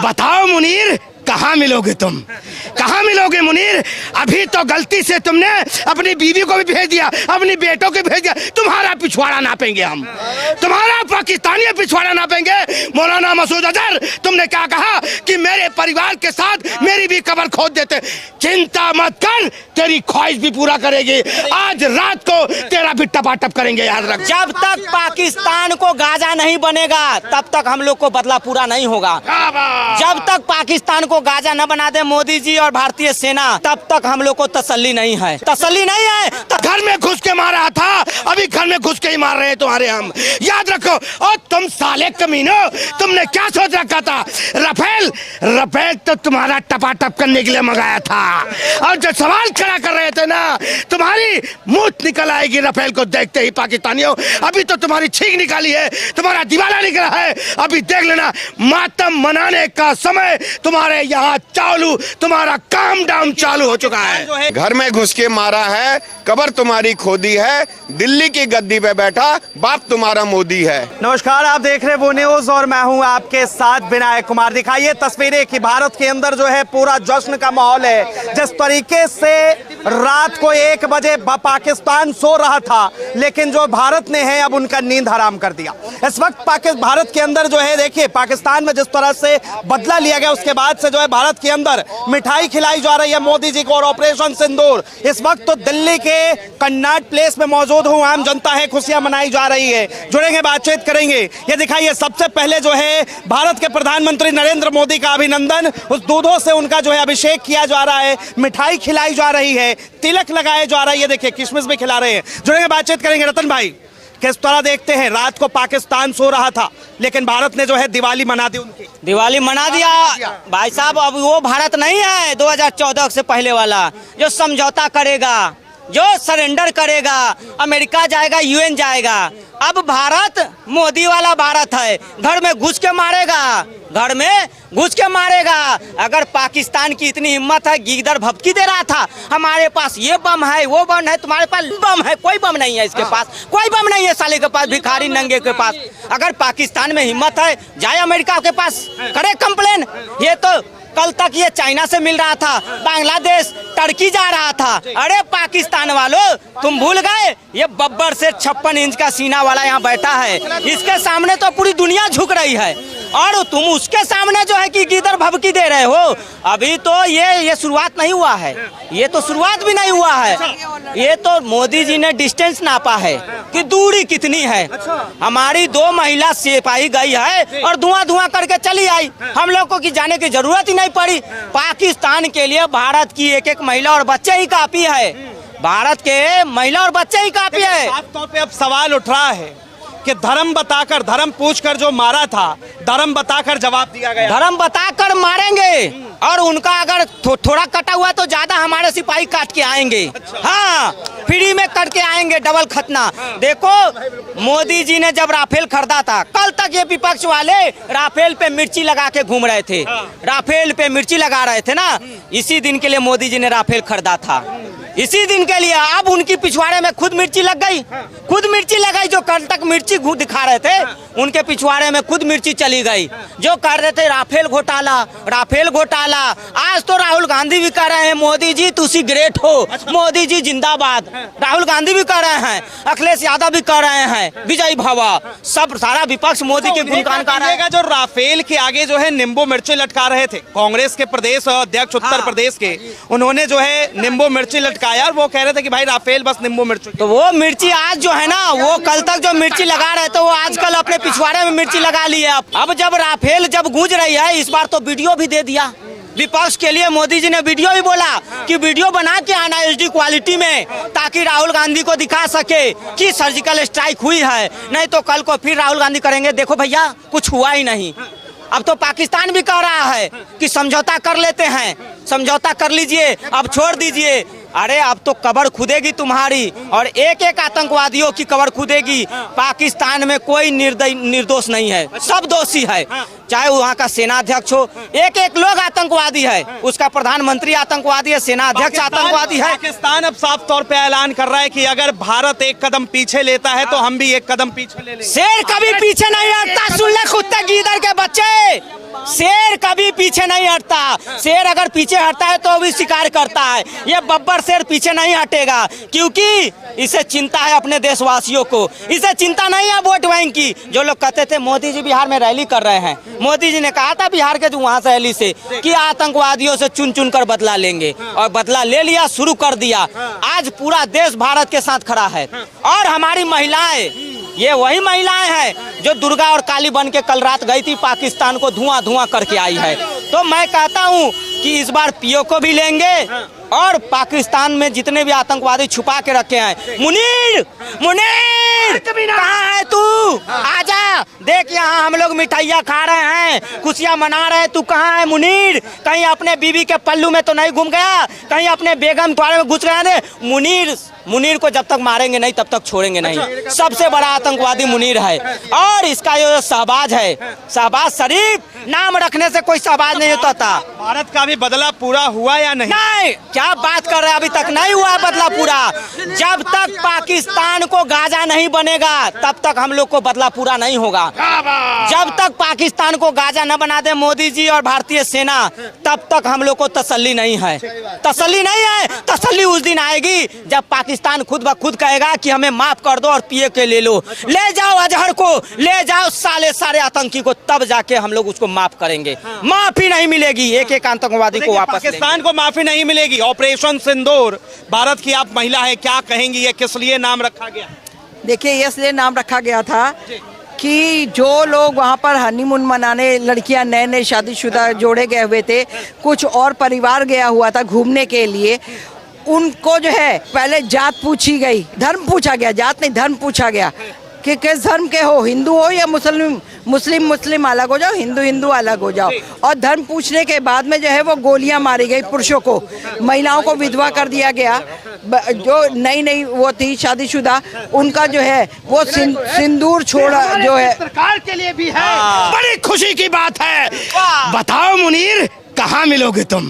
बताओ मुनीर, कहाँ मिलोगे तुम? कहाँ मिलोगे मुनीर? अभी तो गलती से तुमने अपनी बीवी को भी भेज दिया, अपनी बेटों को भेज दिया। तुम्हारा पिछवाड़ा नापेंगे हम, तुम्हारा पाकिस्तानी पिछवाड़ा नापेंगे। मौलाना मसूद अजहर, तुमने क्या कहा कि मेरे परिवार के साथ मेरी भी कब्र खोद देते। चिंता मत कर, तेरी ख्वाहिश भी पूरा करेगी। आज रात को तेरा भी टपाटप करेंगे, याद रख। जब तक पाकिस्तान को गाजा नहीं बनेगा तब तक हम लोग को बदला पूरा नहीं होगा। जब तक पाकिस्तान को गाजा न बना दे मोदी जी और भारतीय सेना, तब तक हम लोग को तसल्ली नहीं है। तसल्ली नहीं है तो घर में घुस के मारा था, अभी घर में घुस के ही मार रहे हैं तुम्हारे हम, याद रखो। और तुम साले कमीनो, तुमने क्या सोच रखा था? रफेल तो तुम्हारा टपाटप करने के लिए मंगाया था। और जो सवाल खड़ा कर रहे थे ना, तुम्हारी मूत निकल आएगी रफेल को देखते ही पाकिस्तानियों। अभी तो तुम्हारी छींक निकाली है, तुम्हारा दिवाला निकला है। अभी देख लेना, मातम मनाने का समय तुम्हारे यहाँ चालू, तुम्हारा काम डाउन चालू हो चुका है। घर में घुस के मारा है, कब्र तुम्हारी खोदी है, दिल्ली की गद्दी पे बैठा बाप तुम्हारा मोदी है। नमस्कार, आप देख रहे हैं वो न्यूज और मैं हूं आपके साथ विनायक कुमार। दिखाइए तस्वीरें कि भारत के अंदर जो है पूरा जश्न का माहौल है। जिस तरीके से रात को 1 बजे पाकिस्तान सो रहा था, लेकिन जो भारत ने है अब उनका नींद हराम कर दिया। इस वक्त भारत के अंदर जो है, देखिए पाकिस्तान में जिस तरह से बदला लिया गया, उसके बाद से जो है भारत के अंदर मिठाई खिलाई जा रही है मोदी जी को और ऑपरेशन सिंदूर। इस वक्त तो दिल्ली के कन्नाट प्लेस में मौजूद हूं, आम जनता है, खुशियां मनाई जा रही है। जुड़ेंगे, बातचीत करेंगे। ये दिखाइए, सबसे पहले जो है भारत के प्रधानमंत्री नरेंद्र मोदी का अभिनंदन, उस दूधों से उनका जो है अभिषेक किया जा रहा है, मिठाई खिलाई जा रही है, तिलक लगाया जा रहा है। ये देखिए किशमिश भी खिला रहे हैं। जुड़ेंगे, बातचीत करेंगे। रतन भाई, किस तरह देखते हैं? रात को पाकिस्तान सो रहा था, लेकिन भारत ने जो है दिवाली मना दी, उनकी दिवाली मना दिया। भाई साहब, अब वो भारत नहीं है 2014 से पहले वाला, जो समझौता करेगा, जो सरेंडर करेगा, अमेरिका जाएगा, यूएन जाएगा। अब भारत मोदी वाला भारत है, घर में घुस के मारेगा, घर में घुस के मारेगा। अगर पाकिस्तान की इतनी हिम्मत है, गीदड़ भभकी दे रहा था, हमारे पास ये बम है, वो बम है, तुम्हारे पास बम है? कोई बम नहीं है इसके पास, कोई बम नहीं है साले के पास, भिखारी नंगे के पास। अगर पाकिस्तान में हिम्मत है, जाए अमेरिका के पास, करे कंप्लेन। ये तो कल तक ये चाइना से मिल रहा था, बांग्लादेश, टर्की जा रहा था। अरे पाकिस्तान वालों, तुम भूल गए ये बब्बर से 56 इंच का सीना वाला यहाँ बैठा है, इसके सामने तो पूरी दुनिया झुक रही है, और तुम उसके सामने जो है कि गीदड़ भभकी दे रहे हो। अभी तो ये शुरुआत नहीं हुआ है, ये तो शुरुआत भी नहीं हुआ है। ये तो मोदी जी ने डिस्टेंस नापा है कि दूरी कितनी है। हमारी 2 महिला सिपाही गई है और धुआं धुआं करके चली आई, हम लोगों की जाने की जरूरत ही नहीं पड़ी। पाकिस्तान के लिए भारत की एक महिला और बच्चे ही काफी है, भारत के महिला और बच्चे ही काफी है। साफ तौर पे अब सवाल उठ रहा है कि धर्म बताकर, धर्म पूछकर जो मारा था, धर्म बताकर जवाब दिया गया। धर्म बताकर मारेंगे, और उनका अगर थोड़ा कटा हुआ तो ज्यादा हमारे सिपाही काट के आएंगे। हाँ, फ्री में कट के आएंगे, डबल खतना। देखो, मोदी जी ने जब राफेल खरीदा था, कल तक ये विपक्ष वाले राफेल पे मिर्ची लगा के घूम रहे थे, राफेल पे मिर्ची लगा रहे थे ना। इसी दिन के लिए मोदी जी ने राफेल खरीदा था, इसी दिन के लिए। अब उनकी पिछवाड़े में खुद मिर्ची लग गई, खुद मिर्ची लगाई। जो कल तक मिर्ची दिखा रहे थे, उनके पिछवाड़े में खुद मिर्ची चली गई। जो कर रहे थे राफेल घोटाला, राफेल घोटाला, आज तो राहुल गांधी भी कह रहे हैं मोदी जी तुसी ग्रेट हो, मोदी जी जिंदाबाद। राहुल गांधी भी कह रहे हैं, अखिलेश यादव भी कह रहे हैं विजय भवा, सब सारा विपक्ष मोदी के गुणगान कर रहा है। जो राफेल के आगे जो है नींबू मिर्ची लटका रहे थे, कांग्रेस के प्रदेश अध्यक्ष उत्तर प्रदेश के, उन्होंने जो है नींबू मिर्ची लटकाया और वो कह रहे थे कि भाई राफेल बस नींबू मिर्ची। तो वो मिर्ची आज जो है ना, वो कल तक जो मिर्ची लगा रहे थे, वो आजकल अपने पिछवाड़े में मिर्ची लगा ली है। अब जब राफेल जब गूंज रही है, इस बार तो वीडियो भी दे दिया विपक्ष के लिए। मोदी जी ने वीडियो भी बोला कि वीडियो बना के आना HD क्वालिटी में, ताकि राहुल गांधी को दिखा सके कि सर्जिकल स्ट्राइक हुई है। नहीं तो कल को फिर राहुल गांधी करेंगे, देखो भैया कुछ हुआ ही नहीं। अब तो पाकिस्तान भी कह रहा है कि समझौता कर लेते हैं, समझौता कर लीजिए, अब छोड़ दीजिए। अरे अब तो कब्र खुदेगी तुम्हारी, और एक एक आतंकवादियों की कब्र खुदेगी। पाकिस्तान में कोई निर्दोष नहीं है, सब दोषी है। चाहे वहाँ का सेनाध्यक्ष हो, एक एक लोग आतंकवादी है, उसका प्रधानमंत्री आतंकवादी है, सेनाध्यक्ष आतंकवादी है। पाकिस्तान अब साफ तौर पे ऐलान कर रहा है कि अगर भारत एक कदम पीछे लेता है तो हम भी एक कदम पीछे ले लेंगे। शेर कभी पीछे नहीं हटता, सुन ले कुत्ते गीदड़ के बच्चे। शेर कभी पीछे नहीं हटता। शेर अगर पीछे हटता है तो भी शिकार करता है। ये बब्बर शेर पीछे नहीं हटेगा, क्योंकि इसे चिंता है अपने देशवासियों को। इसे चिंता नहीं है वोट बैंक की। जो लोग कहते थे मोदी जी बिहार में रैली कर रहे हैं, मोदी जी ने कहा था बिहार के जो वहां से रैली से कि आतंकवादियों से चुन चुन कर बदला लेंगे, और बदला ले लिया, शुरू कर दिया। आज पूरा देश भारत के साथ खड़ा है। और हमारी महिलाएं, ये वही महिलाएं हैं जो दुर्गा और काली बन के कल रात गई थी पाकिस्तान को धुआं धुआं करके आई है। तो मैं कहता हूं कि इस बार पीओ को भी लेंगे, और पाकिस्तान में जितने भी आतंकवादी छुपा के रखे हैं, मुनीर मुनीर कहाँ है तू? आजा, देख यहाँ हम लोग मिठाइयाँ खा रहे हैं, खुशियाँ मना रहे हैं, तू कहाँ है मुनीर? कहीं अपने बीवी के पल्लू में तो नहीं घूम गया? कहीं अपने बेगम द्वारे में घुस गया? मुनीर को जब तक मारेंगे नहीं तब तक छोड़ेंगे नहीं। सबसे बड़ा आतंकवादी मुनीर है। और इसका जो शहबाज है, शहबाज शरीफ, नाम रखने से कोई शहबाज नहीं होता था। भारत का भी बदला पूरा हुआ या नहीं? नहीं, क्या बात कर रहे हैं, अभी तक नहीं हुआ बदला पूरा। जब तक पाकिस्तान को गाजा नहीं बनेगा तब तक हम लोग को बदला पूरा नहीं होगा। जब तक पाकिस्तान को गाजा न बना दे मोदी जी और भारतीय सेना, तब तक हम लोग को तसल्ली नहीं है। तसल्ली नहीं है। तसल्ली उस दिन आएगी जब पाकिस्तान खुद ब खुद कहेगा कि हमें माफ कर दो और पीए के ले लो, ले जाओ अजहर को, ले जाओ सारे आतंकी को, तब जाके हम लोग उसको माफ करेंगे। माफी नहीं मिलेगी एक एक आतंकवादी को वापस। पाकिस्तान को माफी नहीं मिलेगी। ऑपरेशन सिंदूर, भारत की आप महिला है, क्या कहेंगी? ये किस लिए नाम रखा गया? देखिए, इसलिए नाम रखा गया था कि जो लोग वहाँ पर हनीमून मनाने, लड़कियाँ नए नए शादीशुदा जोड़े गए हुए थे, कुछ और परिवार गया हुआ था घूमने के लिए, उनको जो है पहले जात पूछी गई, धर्म पूछा गया, जात नहीं धर्म पूछा गया कि किस धर्म के हो, हिंदू हो या मुस्लिम अलग हो जाओ, हिंदू अलग हो जाओ। और धर्म पूछने के बाद में जो है वो गोलियां मारी गई पुरुषों को, महिलाओं को विधवा कर दिया गया। जो नई वो थी शादीशुदा, उनका जो है वो सिंदूर छोड़ा जो है। सरकार के लिए भी है, बड़ी खुशी की बात है। बताओ मुनीर, कहाँ मिलोगे तुम?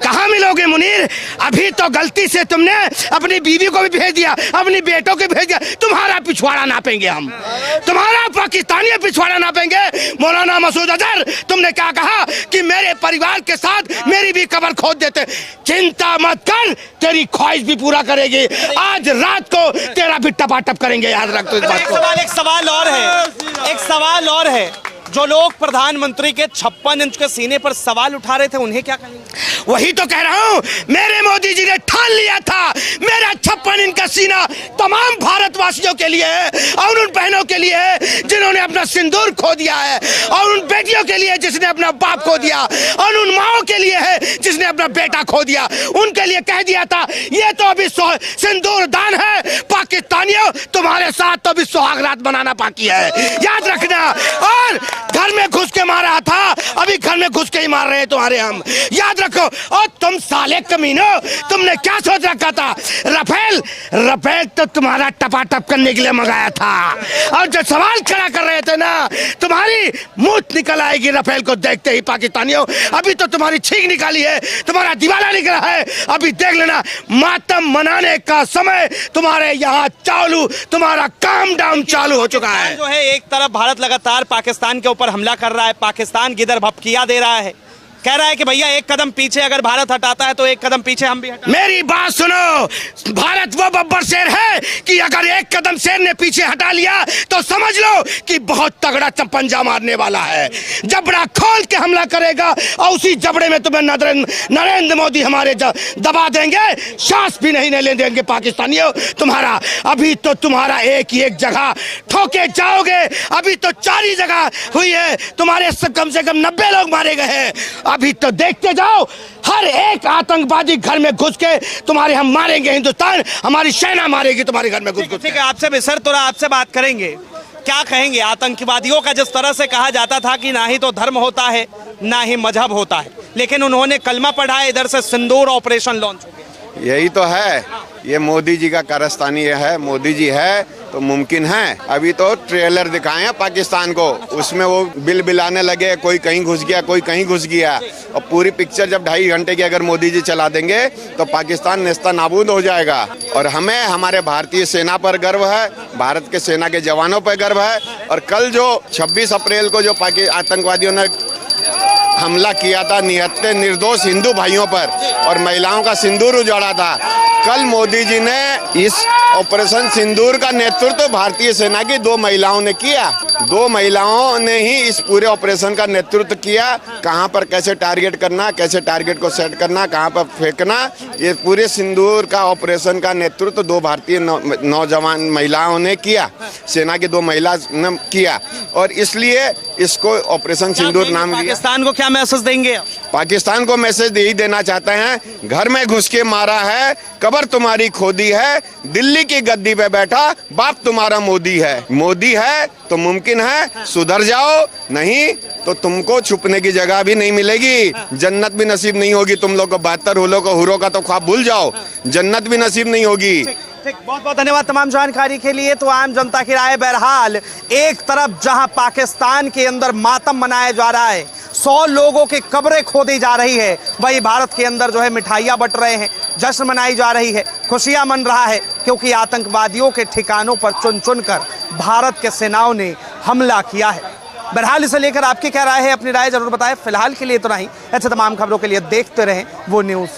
कहाँ मिलोगे मुनीर? अभी तो गलती से तुमने अपनी बीवी को भी भेज दिया, अपनी बेटों को भेज दिया। तुम्हारा पिछवाड़ा नापेंगे हम, तुम्हारा पाकिस्तानी पिछवाड़ा नापेंगे। मौलाना मसूद अजहर, तुमने क्या कहा कि मेरे परिवार के साथ मेरी भी कब्र खोद देते। चिंता मत कर, तेरी ख्वाहिश भी पूरा करेगी। आज रात को तेरा भी टपाटप करेंगे, याद रख तो इस बात को। एक सवाल और है। जो लोग प्रधानमंत्री के 56 इंच के सीने पर सवाल उठा रहे थे, उन्हें क्या कहेंगे? वही तो कह रहा हूँ, मेरे मोदी जी ने ठान लिया था मेरा 56 इंच का सीना तमाम भारतवासियों के लिए है, और उन बहनों के लिए है जिन्होंने अपना सिंदूर खो दिया है, और उन बेटियों के लिए जिसने अपना बाप खो दिया, और उन माओं के लिए है जिसने अपना बेटा खो दिया। उनके लिए कह दिया था ये तो अभी सिंदूर दान है, पाकिस्तानियों तुम्हारे साथ तो अभी सुहाग रात बनाना बाकी है, याद रखना। और घर में घुस के मारा था, अभी घर में घुस के ही मार रहे हैं तुम्हारे हम, याद रखो। और तुम साले कमीनों, तुमने क्या सोच रखा था? रफेल तो तुम्हारा टपाटप करने के लिए मंगाया था, और जो सवाल खड़ा कर रहे थे ना, तुम्हारी मूत निकल आएगी रफेल को देखते ही पाकिस्तानियों। अभी तो तुम्हारी छींक निकाली है, तुम्हारा दिवाला निकला है, अभी देख लेना मातम मनाने का समय तुम्हारे यहाँ चालू, तुम्हारा काम डाउन चालू हो चुका है। जो है एक तरफ भारत लगातार पाकिस्तान के ऊपर हमला कर रहा है, पाकिस्तान किधर भपकिया दे रहा है, कह रहा है कि भैया एक कदम पीछे अगर भारत हटाता है तो एक कदम पीछे हम भी हटाएं। मेरी बात सुनो, भारत वो बब्बर शेर है कि अगर एक कदम शेर ने पीछे हटा लिया तो समझ लो कि बहुत तगड़ा पंजा मारने वाला है। जबड़ा खोल के हमला करेगा, और उसी जबड़े में तुम्हें नरेंद्र मोदी हमारे दबा देंगे, सांस भी नहीं लेने देंगे पाकिस्तानियों तुम्हारा। अभी तो तुम्हारा एक ही एक जगह ठोके जाओगे, अभी तो 4 जगह हुई है, तुम्हारे कम से कम 90 लोग मारे गए हैं। अभी तो देखते जाओ, हर एक आतंकवादी घर में घुस के तुम्हारे हम मारेंगे, हिंदुस्तान हमारी सेना मारेगी तुम्हारे घर में घुस घुस। ठीक है, आपसे बिसर तो आपसे बात करेंगे, क्या कहेंगे? आतंकवादियों का जिस तरह से कहा जाता था कि ना ही तो धर्म होता है ना ही मजहब होता है, लेकिन उन्होंने कलमा पढ़ा, इधर से सिंदूर ऑपरेशन लॉन्च हो गया। यही तो है, ये मोदी जी का कारस्तानी है। मोदी जी है तो मुमकिन है। अभी तो ट्रेलर दिखाए हैं पाकिस्तान को, उसमें वो बिल बिलाने लगे, कोई कहीं घुस गया, कोई कहीं घुस गया, और पूरी पिक्चर जब 2.5 घंटे की अगर मोदी जी चला देंगे तो पाकिस्तान नेस्ता नाबूद हो जाएगा। और हमें हमारे भारतीय सेना पर गर्व है, भारत के सेना के जवानों पर गर्व है। और कल जो 26 अप्रैल को जो आतंकवादियों ने हमला किया था निहत्थे निर्दोष हिंदू भाइयों पर और महिलाओं का सिंदूर उजाड़ा था। कल मोदी जी ने इस ऑपरेशन सिंदूर का नेतृत्व भारतीय सेना की 2 महिलाओं ने किया। 2 महिलाओं ने ही इस पूरे ऑपरेशन का नेतृत्व किया। कहां पर कैसे टारगेट करना, कैसे टारगेट को सेट करना, कहां पर फेंकना, ये पूरे सिंदूर का ऑपरेशन का नेतृत्व 2 भारतीय नौजवान महिलाओं ने किया। सेना की 2 महिला ने किया और इसलिए इसको ऑपरेशन सिंदूर नाम दिया। पाकिस्तान को क्या मैसेज देंगे? पाकिस्तान को मैसेज यही देना चाहते हैं, घर में घुस के मारा है, कब्र तुम्हारी खोदी है, दिल्ली की गद्दी पे बैठा बाप तुम्हारा मोदी है। मोदी है तो मुमकिन है सुधर जाओ, नहीं तो तुमको छुपने की जगह भी नहीं मिलेगी, जन्नत भी नसीब नहीं होगी तुम लोग को। 72 हुरों का तो ख्वाब भूल जाओ, जन्नत भी नसीब नहीं होगी। ठीक, बहुत बहुत धन्यवाद तमाम जानकारी के लिए। तो आम जनता की राय, बहरहाल एक तरफ जहां पाकिस्तान के अंदर मातम मनाया जा रहा है, 100 लोगों की कब्रें खोदी जा रही है, वही भारत के अंदर जो है मिठाइयां बट रहे हैं, जश्न मनाई जा रही है, खुशियां मन रहा है, क्योंकि आतंकवादियों के ठिकानों पर चुन चुन कर भारत के सेनाओं ने हमला किया है। बहरहाल इसे लेकर आपकी क्या राय है? अपनी राय जरूर बताएं। फिलहाल के लिए इतना ही। ऐसे तमाम खबरों के लिए देखते रहें वो न्यूज़।